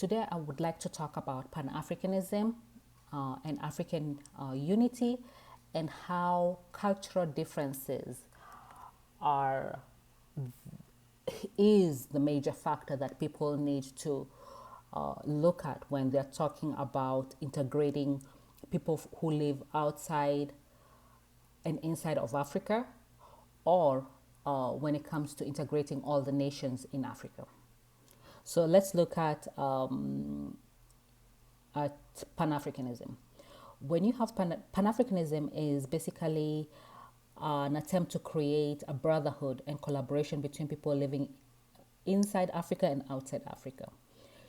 Today I would like to talk about Pan-Africanism and African unity, and how cultural differences are is the major factor that people need to look at when they're talking about integrating people who live outside and inside of Africa, or when it comes to integrating all the nations in Africa. So let's look at Pan-Africanism. When you have Pan-Africanism is basically an attempt to create a brotherhood and collaboration between people living inside Africa and outside Africa.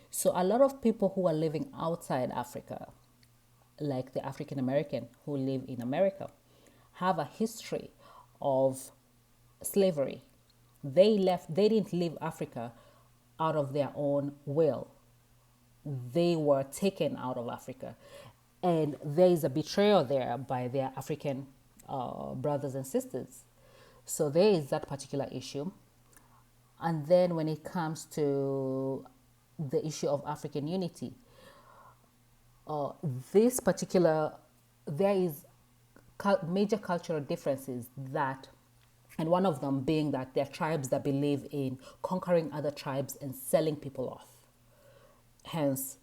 So a lot of people who are living outside Africa, like the African American who live in America, have a history of slavery. They didn't leave Africa out of their own will. They were taken out of Africa. And there is a betrayal there by their African brothers and sisters. So there is that particular issue. And then when it comes to the issue of African unity, there is major cultural differences and one of them being that there are tribes that believe in conquering other tribes and selling people off, hence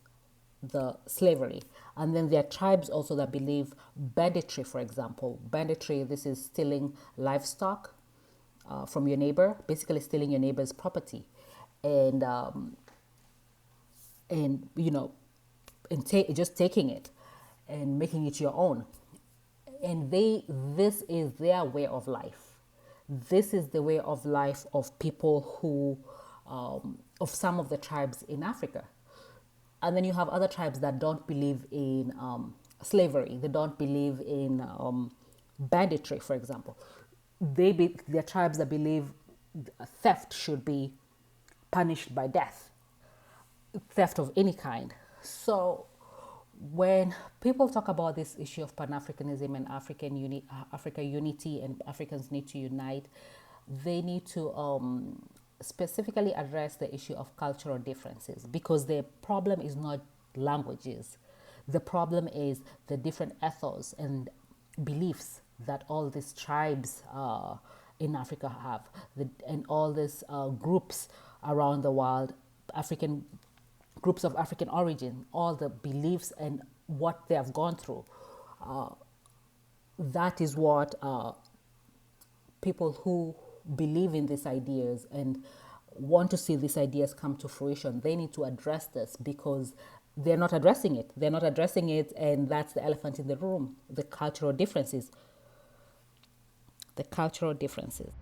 the slavery. And then there are tribes also that believe banditry, for example. Banditry, this is stealing livestock from your neighbor, basically stealing your neighbor's property, and just taking it and making it your own. And this is their way of life. This is the way of life of people who, of some of the tribes in Africa. And then you have other tribes that don't believe in slavery. They don't believe in banditry, for example. There are tribes that believe theft should be punished by death, theft of any kind. So when people talk about this issue of Pan-Africanism and Africa unity, and Africans need to unite, they need to specifically address the issue of cultural differences, because the problem is not languages. The problem is the different ethos and beliefs that all these tribes in Africa have, and all these groups around the world, groups of African origin, all the beliefs and what they have gone through. That is what people who believe in these ideas and want to see these ideas come to fruition, they need to address this, because they're not addressing it. They're not addressing it, and that's the elephant in the room, the cultural differences. The cultural differences.